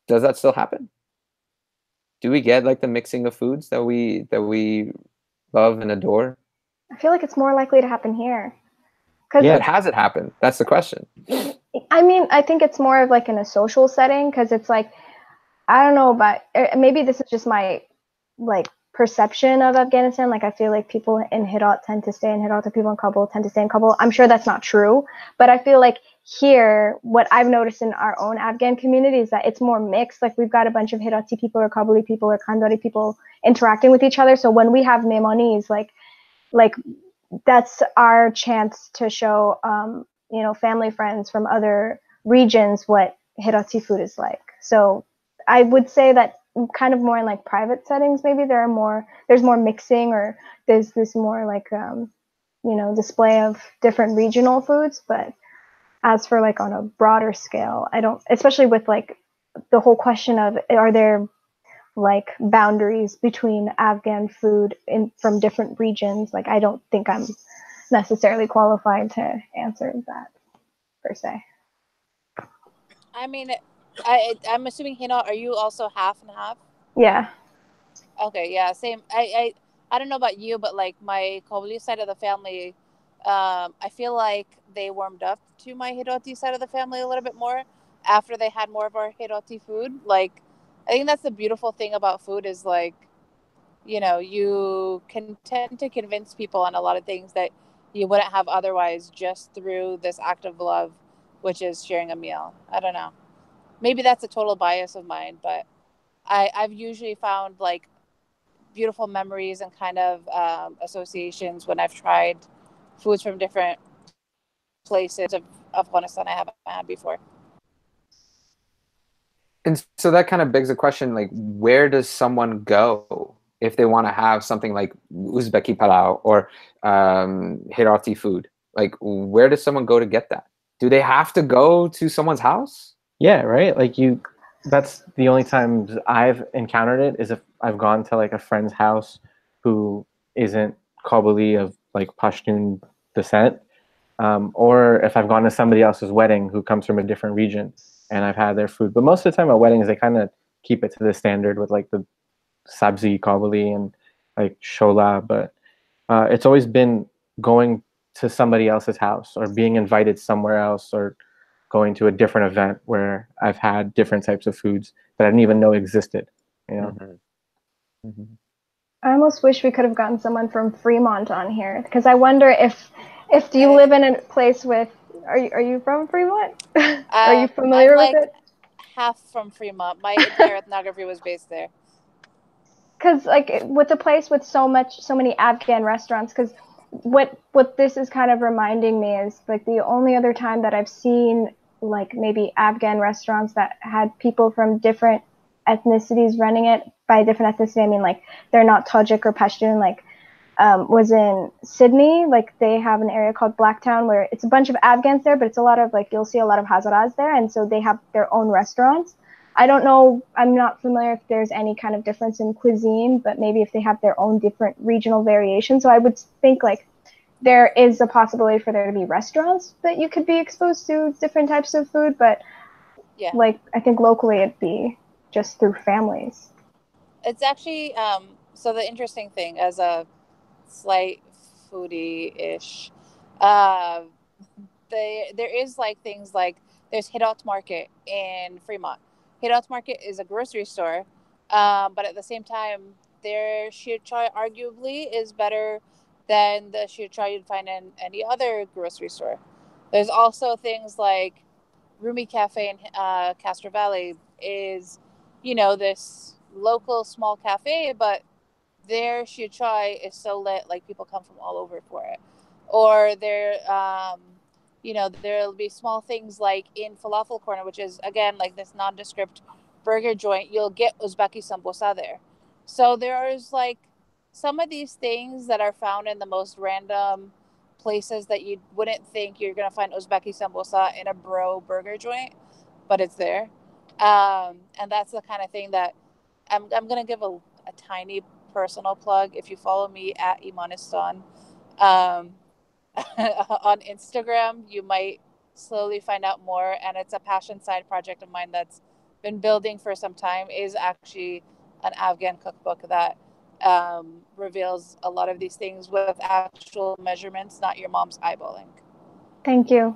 does that still happen? Do we get like the mixing of foods that we love and adore? I feel like it's more likely to happen here. Yeah, Because has it happened? That's the question. I mean, I think it's more of like in a social setting because it's like I don't know, but maybe this is just my like perception of Afghanistan. Like I feel like people in Herat tend to stay in Herat, and people in Kabul tend to stay in Kabul. I'm sure that's not true, but I feel like here, what I've noticed in our own Afghan community is that it's more mixed. Like we've got a bunch of Herati people or Kabuli people or Kandari people interacting with each other. So when we have Mehmanis, like that's our chance to show family friends from other regions what Hirati food is like. So I would say that kind of more in like private settings, maybe there's more mixing or there's this more like display of different regional foods. But as for like on a broader scale, I don't, especially with like the whole question of are there like boundaries between Afghan food from different regions. Like I don't think I'm necessarily qualified to answer that per se. I mean, I'm assuming Hina, are you also half and half? Yeah. Okay, yeah, same. I don't know about you, but like my Kabuli side of the family, I feel like they warmed up to my Hiroti side of the family a little bit more after they had more of our Hiroti food. Like, I think that's the beautiful thing about food is like, you can tend to convince people on a lot of things that you wouldn't have otherwise just through this act of love, which is sharing a meal. I don't know. Maybe that's a total bias of mine, but I've usually found like beautiful memories and kind of associations when I've tried foods from different places of Afghanistan I haven't had before. And so that kind of begs the question, like, where does someone go if they want to have something like Uzbeki palau or Herati food? Like, where does someone go to get that? Do they have to go to someone's house? Yeah, right. Like that's the only times I've encountered it is if I've gone to like a friend's house who isn't Kabuli of like Pashtun descent, or if I've gone to somebody else's wedding who comes from a different region and I've had their food. But most of the time at weddings, they kind of keep it to the standard with like the sabzi Kabuli and like shola. But it's always been going to somebody else's house or being invited somewhere else or going to a different event where I've had different types of foods that I didn't even know existed. You know. I almost wish we could have gotten someone from Fremont on here, because I wonder if do you live in a place with, are you from Fremont? Are you familiar I'm with it? half from Fremont. My entire ethnography was based there. Because like with a place with so many Afghan restaurants, because what this is kind of reminding me is like the only other time that I've seen like maybe Afghan restaurants that had people from different ethnicities running it. By different ethnicity I mean like they're not Tajik or Pashtun, like was in Sydney. Like they have an area called Blacktown where it's a bunch of Afghans there, but it's a lot of like, you'll see a lot of Hazaras there, and so they have their own restaurants. I don't know, I'm not familiar if there's any kind of difference in cuisine, but maybe if they have their own different regional variations. So I would think like there is a possibility for there to be restaurants that you could be exposed to different types of food, but yeah, like I think locally it'd be just through families. It's actually so the interesting thing, as a slight foodie-ish, uh, there is like things like there's Hidot Market in Fremont. Hidot Market is a grocery store, but at the same time, their shir chai arguably is better than the shir chai you'd find in any other grocery store. There's also things like Rumi Cafe in Castro Valley is, this local small cafe, but their shir chai is so lit, like people come from all over for it. Or there'll be small things like in Falafel Corner, which is again like this nondescript burger joint. You'll get Uzbeki sambosa there. So there's like some of these things that are found in the most random places that you wouldn't think you're gonna find Uzbeki sambosa in a bro burger joint, but it's there. And that's the kind of thing that I'm gonna give a tiny personal plug. If you follow me at Imanistan on Instagram, you might slowly find out more. And it's a passion side project of mine that's been building for some time. Is actually an Afghan cookbook that reveals a lot of these things with actual measurements, not your mom's eyeballing. Thank you.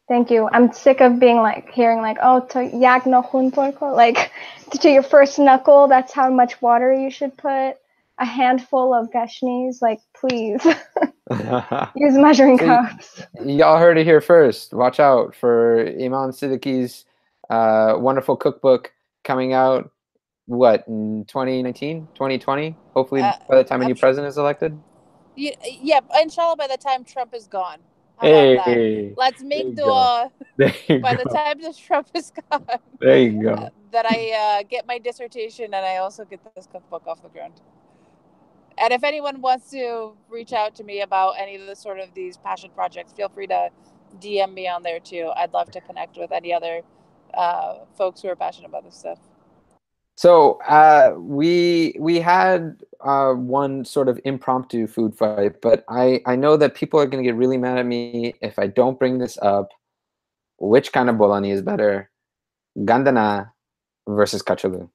Thank you. I'm sick of being like hearing like, oh, to yak nohun porko, like to your first knuckle, that's how much water you should put. A handful of gashnis, like please use measuring So cups. y'all heard it here first. Watch out for Imam Siddiqui's wonderful cookbook coming out, what, in 2019, 2020? Hopefully by the time a new president is elected. Yeah, inshallah, by the time Trump is gone. How about that? Hey, Let's make dua by the time this Trump is gone. There you go. That I get my dissertation and I also get this cookbook off the ground. And if anyone wants to reach out to me about any of the sort of these passion projects, feel free to DM me on there too. I'd love to connect with any other folks who are passionate about this stuff. So we had one sort of impromptu food fight, but I know that people are going to get really mad at me if I don't bring this up. Which kind of bolani is better? Gandana versus kachulu.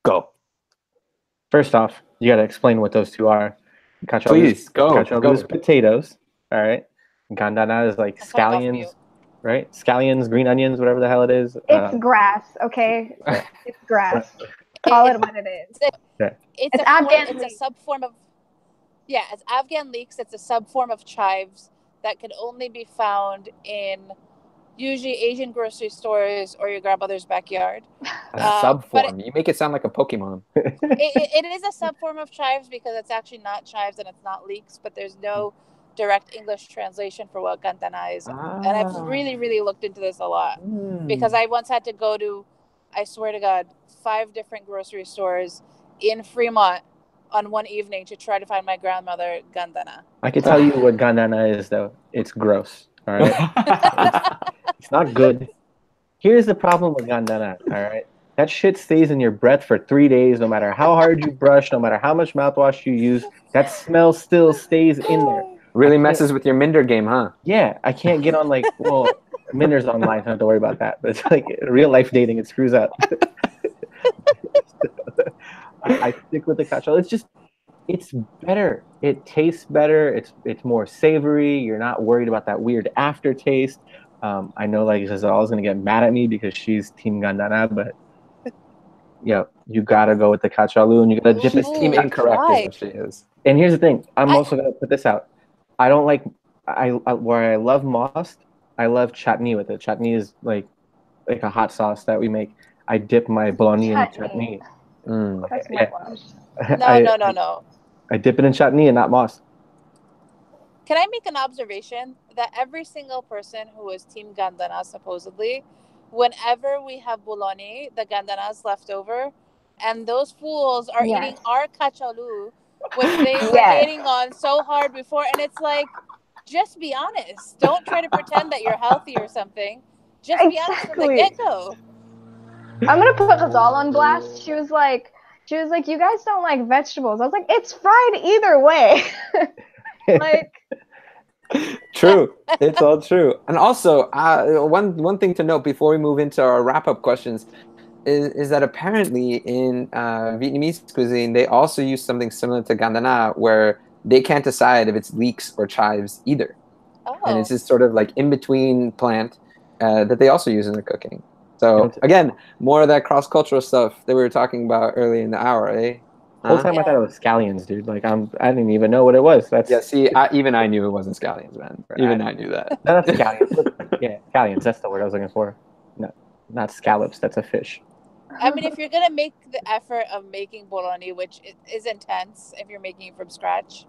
Go. First off, you got to explain what those two are. Please, go. Kachalu is potatoes, all right? Gandana is like scallions, right? Scallions, green onions, whatever the hell it is. It's grass, okay? It's grass. Call it what it is. It's Afghan. It's a subform of, it's Afghan leeks. It's a subform of chives that can only be found in usually Asian grocery stores or your grandmother's backyard. A subform. You make it sound like a Pokemon. It is a subform of chives because it's actually not chives and it's not leeks, but there's no direct English translation for what gantana is. And I've really, really looked into this a lot because I once had to go to, I swear to God, 5 different grocery stores in Fremont on one evening to try to find my grandmother gandana. I can tell you what gandana is, though. It's gross. All right. It's not good. Here's the problem with gandana. All right. That shit stays in your breath for 3 days, no matter how hard you brush, no matter how much mouthwash you use. That smell still stays in there. Really messes with your Minder game, huh? Yeah, I can't get on like, well, Minder's online, so I don't have to worry about that. But it's like real life dating, it screws up. I stick with the cacho. It's better. It tastes better. It's more savory. You're not worried about that weird aftertaste. I know like Giselle is gonna get mad at me because she's Team Gandana, but Yeah, you gotta go with the kachalu, and you gotta dip She's it. team Ooh, incorrect, is try. what she is. And here's the thing: I'm I- also gonna put this out. I don't like where I love most. I love chutney with it. Chutney is like a hot sauce that we make. I dip my bologna in Chutney. chutney. Mm. That's Yeah, whitewash. No. I dip it in chutney and not moss. Can I make an observation that every single person who is Team Gandana, supposedly, whenever we have bologna, the Gandana's left over, and those fools are Yes. eating our kachalu, which they were Yes. hating on so hard before. And it's like, just be honest. Don't try to pretend that you're healthy or something. Just be honest from the Exactly. get-go. I'm gonna put Ghazal on blast. She was like, you guys don't like vegetables. I was like, it's fried either way. Like, True. It's all true. And also, one thing to note before we move into our wrap-up questions is that apparently in Vietnamese cuisine, they also use something similar to gandana, where they can't decide if it's leeks or chives either. And it's Oh. this sort of like in-between plant that they also use in their cooking. So again, more of that cross-cultural stuff that we were talking about early in the hour, eh? Whole time I thought it was scallions, dude. Like I didn't even know what it was. That's Yeah, see, even I knew it wasn't scallions, man. Even I knew that. no, that's scallions. Yeah, scallions. That's the word I was looking for. No, not scallops. That's a fish. I mean, if you're going to make the effort of making bologna, which is intense if you're making it from scratch,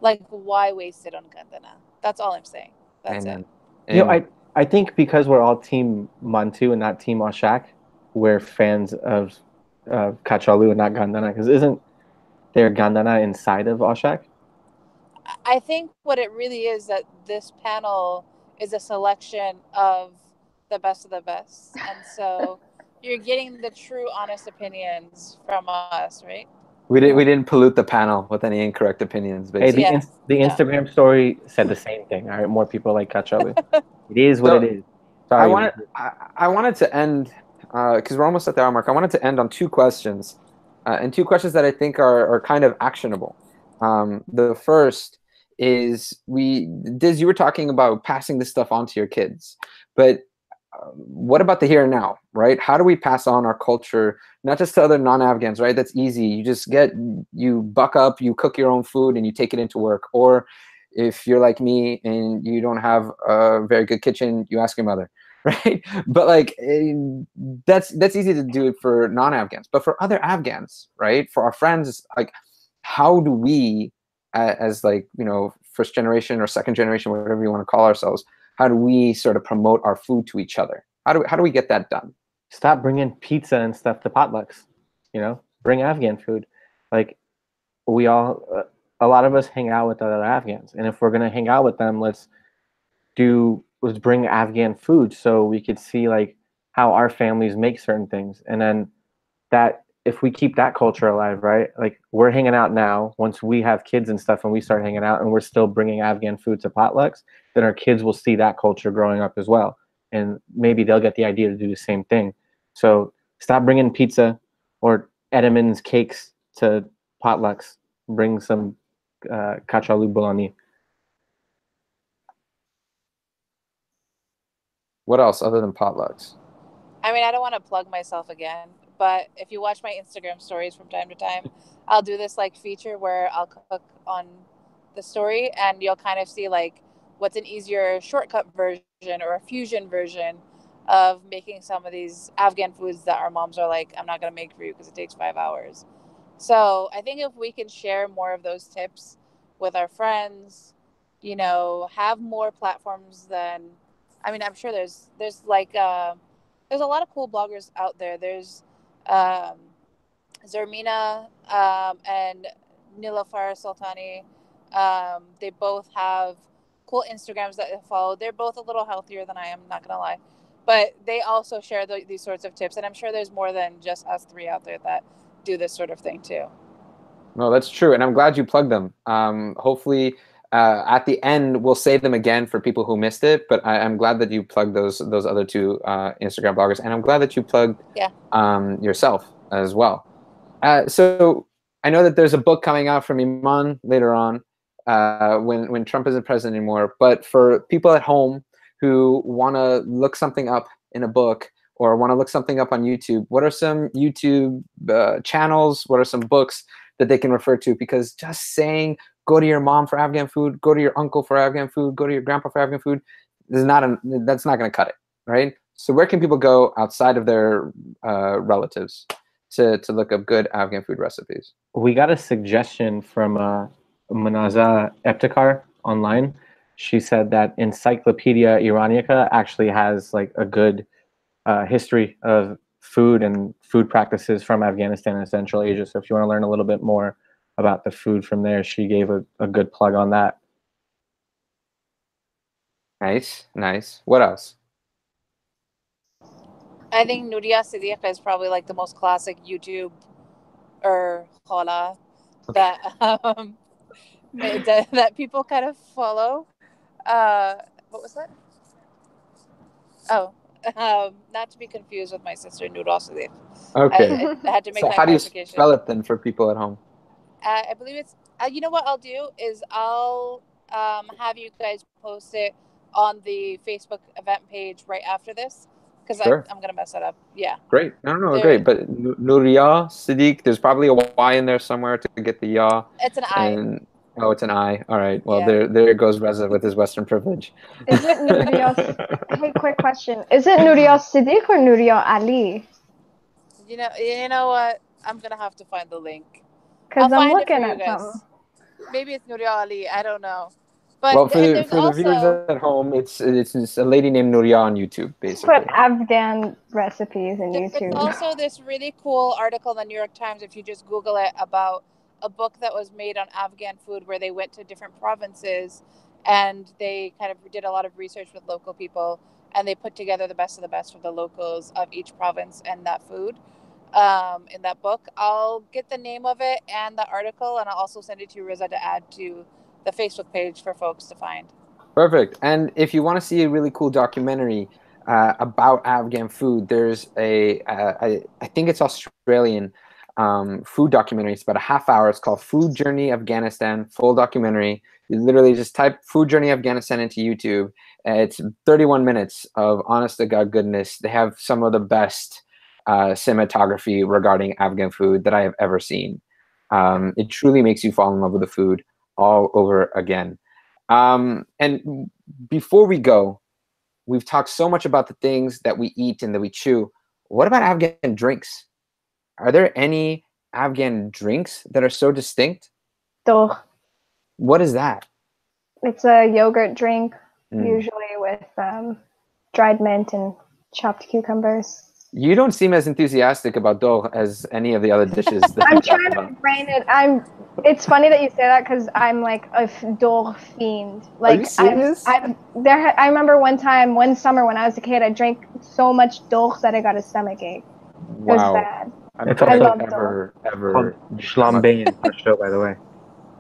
like, why waste it on gandana? That's all I'm saying. That's Amen. it. You know, I think because we're all Team Mantu and not Team Oshak, we're fans of Kachalu and not Gandana. Because isn't there Gandana inside of Oshak? I think what it really is that this panel is a selection of the best of the best. And so you're getting the true, honest opinions from us, right? We didn't pollute the panel with any incorrect opinions, Hey, basically. the Instagram story said the same thing. All right, more people like Kachalu. It is what it is. Sorry. I wanted to end because we're almost at the hour mark. I wanted to end on two questions, and two questions that I think are kind of actionable. The first is Diz, you were talking about passing this stuff on to your kids, but what about the here and now, right? How do we pass on our culture, not just to other non-Afghans, right? That's easy. You buck up, you cook your own food, and you take it into work. Or if you're like me and you don't have a very good kitchen, you ask your mother, right? But like that's easy to do for non-Afghans. But for other Afghans, right? For our friends, like how do we, as like first generation or second generation, whatever you want to call ourselves, how do we sort of promote our food to each other? How do we get that done? Stop bringing pizza and stuff to potlucks. Bring Afghan food. Like we all, a lot of us hang out with other Afghans, and if we're gonna hang out with them, let's bring Afghan food so we could see like how our families make certain things, and then that if we keep that culture alive, right? Like we're hanging out now. Once we have kids and stuff, and we start hanging out, and we're still bringing Afghan food to potlucks, then our kids will see that culture growing up as well, and maybe they'll get the idea to do the same thing. So stop bringing pizza or Edamons cakes to potlucks. Bring some kachalu bologna. What else other than potlucks? I mean, I don't want to plug myself again, but if you watch my Instagram stories from time to time, I'll do this like feature where I'll cook on the story, and you'll kind of see like what's an easier shortcut version or a fusion version of making some of these Afghan foods that our moms are like, I'm not going to make for you because it takes 5 hours. So I think if we can share more of those tips with our friends, have more platforms than, I mean, I'm sure there's like, there's a lot of cool bloggers out there. There's Zermina and Nilafar Sultani. They both have cool Instagrams that they follow. They're both a little healthier than I am, not going to lie. But they also share these sorts of tips. And I'm sure there's more than just us three out there that do this sort of thing too. No, that's true. And I'm glad you plugged them. Hopefully at the end, we'll say them again for people who missed it. But I'm glad that you plugged those other two Instagram bloggers. And I'm glad that you plugged yourself as well. So I know that there's a book coming out from Iman later on when Trump isn't president anymore. But for people at home who want to look something up in a book or want to look something up on YouTube, what are some YouTube channels? What are some books that they can refer to? Because just saying, go to your mom for Afghan food, go to your uncle for Afghan food, go to your grandpa for Afghan food, that's not going to cut it, right? So where can people go outside of their relatives to look up good Afghan food recipes? We got a suggestion from Manaza Eftekar online. She said that Encyclopedia Iranica actually has like a good history of food and food practices from Afghanistan and Central Asia. So if you want to learn a little bit more about the food from there, she gave a good plug on that. Nice, nice. What else? I think Nuria Siddiq is probably like the most classic YouTube or hola that that people kind of follow. What was that? Oh, not to be confused with my sister Noor Siddiq. Okay. I had to make So that how do you clarification. spell it then for people at home? I believe it's. You know what I'll do is I'll have you guys post it on the Facebook event page right after this because Sure. I'm gonna mess that up. Yeah. Great. No, There- great. But Nuria Siddiq, there's probably a Y in there somewhere to get the ya. It's an I. And oh, it's an I. All right. Well, Yeah. there goes Reza with his Western privilege. Is it Nuria? Hey, quick question. Is it Nuria Siddiq or Nuria Ali? You know what? I'm gonna have to find the link. Because I'll I'm find it for looking you at guys. something. Maybe it's Nuria Ali. I don't know. But Well, for there's the viewers also at home, it's a lady named Nuria on YouTube, Just basically. put Afghan recipes in there's YouTube. also this really cool article in the New York Times, if you just Google it, about a book that was made on Afghan food where they went to different provinces and they kind of did a lot of research with local people and they put together the best of the best for the locals of each province and that food in that book. I'll get the name of it and the article, and I'll also send it to you, Riza, to add to the Facebook page for folks to find. Perfect. And if you want to see a really cool documentary about Afghan food, there's I think it's Australian food documentary. It's about a half hour. It's called Food Journey Afghanistan, full documentary. You literally just type Food Journey Afghanistan into YouTube. It's 31 minutes of honest to God goodness. They have some of the best cinematography regarding Afghan food that I have ever seen. It truly makes you fall in love with the food all over again. And before we go, we've talked so much about the things that we eat and that we chew. What about Afghan drinks? Are there any Afghan drinks that are so distinct? Doch. What is that? It's a yogurt drink, usually with dried mint and chopped cucumbers. You don't seem as enthusiastic about dog as any of the other dishes. That I'm we talked trying to about. brain it. It's funny that you say that because I'm like a dog fiend. Like Are you serious? I remember one summer when I was a kid, I drank so much dog that I got a stomach ache. It was Wow. bad. It's I also love ever Shlambe in Pashto, by the way.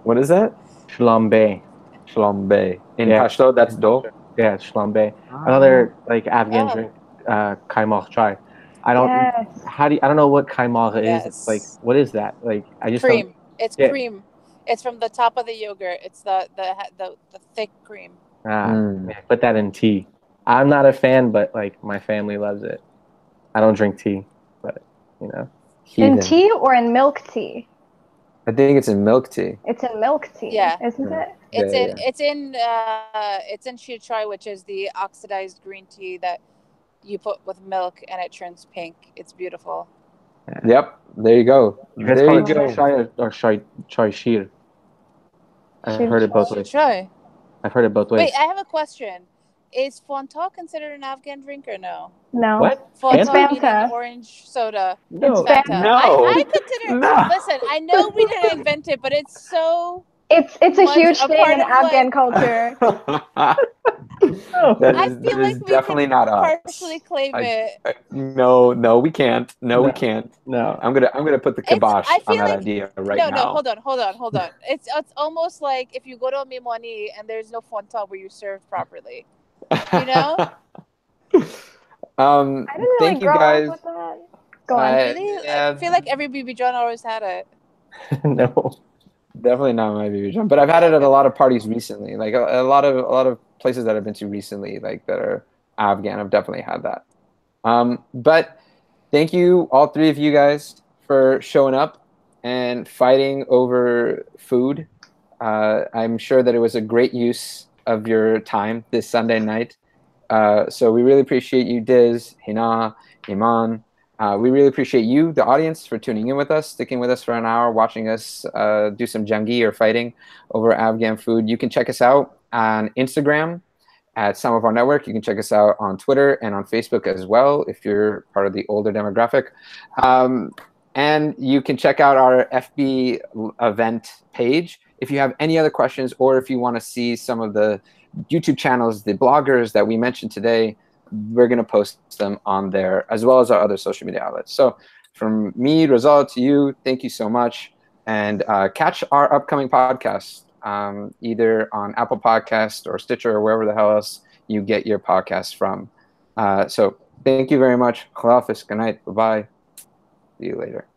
What is that? Shlambe. Shlambe. In Yeah. Pashto, that's dog. Yeah, shlambe. Another like Afghan drink, kaimach chai. I don't. Yes. I don't know what kaimach is. Yes. It's like, what is that? Like, I just Cream. don't. It's Yeah. cream. It's from the top of the yogurt. It's the thick cream. Put that in tea. I'm not a fan, but like my family loves it. I don't drink tea, but you know. In Heathen. tea or in milk tea? I think it's in milk tea. It's in milk tea, Yeah. isn't it? It's in shir chai, which is the oxidized green tea that you put with milk and it turns pink. It's beautiful. Yep. There you go. You guys There call you it go. chai or chai shir? I've heard it both Shir ways. chai. I've heard it both ways. Wait, I have a question. Is Fanta considered an Afghan drink or no? No. What? It's Fanta meaning Fanta. orange soda. No. It's Fanta. No. I consider. No. Listen, I know we didn't invent it, but it's so. It's a Much huge a thing part in of, Afghan like- culture. That I is feel like we definitely can not us. partially claim it. No, we can't. No, we No. can't. No. I'm gonna put the kibosh I on feel that like idea right no, now. hold on. It's almost like if you go to a Mimwani and there's no Fanta where you're served properly. You know? I didn't really Thank you grow guys. up with that. Go on. Really? Yeah, I feel like every BB John always had it. No. definitely not my BB John, but I've had it at a lot of parties recently. Like a lot of places that I've been to recently, like that are Afghan. I've definitely had that. But thank you, all three of you guys, for showing up and fighting over food. I'm sure that it was a great use of your time this Sunday night. So we really appreciate you, Diz, Hina, Iman. We really appreciate you, the audience, for tuning in with us, sticking with us for an hour, watching us do some jangi or fighting over Afghan food. You can check us out on Instagram at Some of Our Network. You can check us out on Twitter and on Facebook as well if you're part of the older demographic. And you can check out our FB event page if you have any other questions, or if you want to see some of the YouTube channels, the bloggers that we mentioned today. We're going to post them on there, as well as our other social media outlets. So from me, Rizal, to you, thank you so much. And catch our upcoming podcast, either on Apple Podcast or Stitcher or wherever the hell else you get your podcasts from. So thank you very much. Khalafis, good night. Bye-bye. See you later.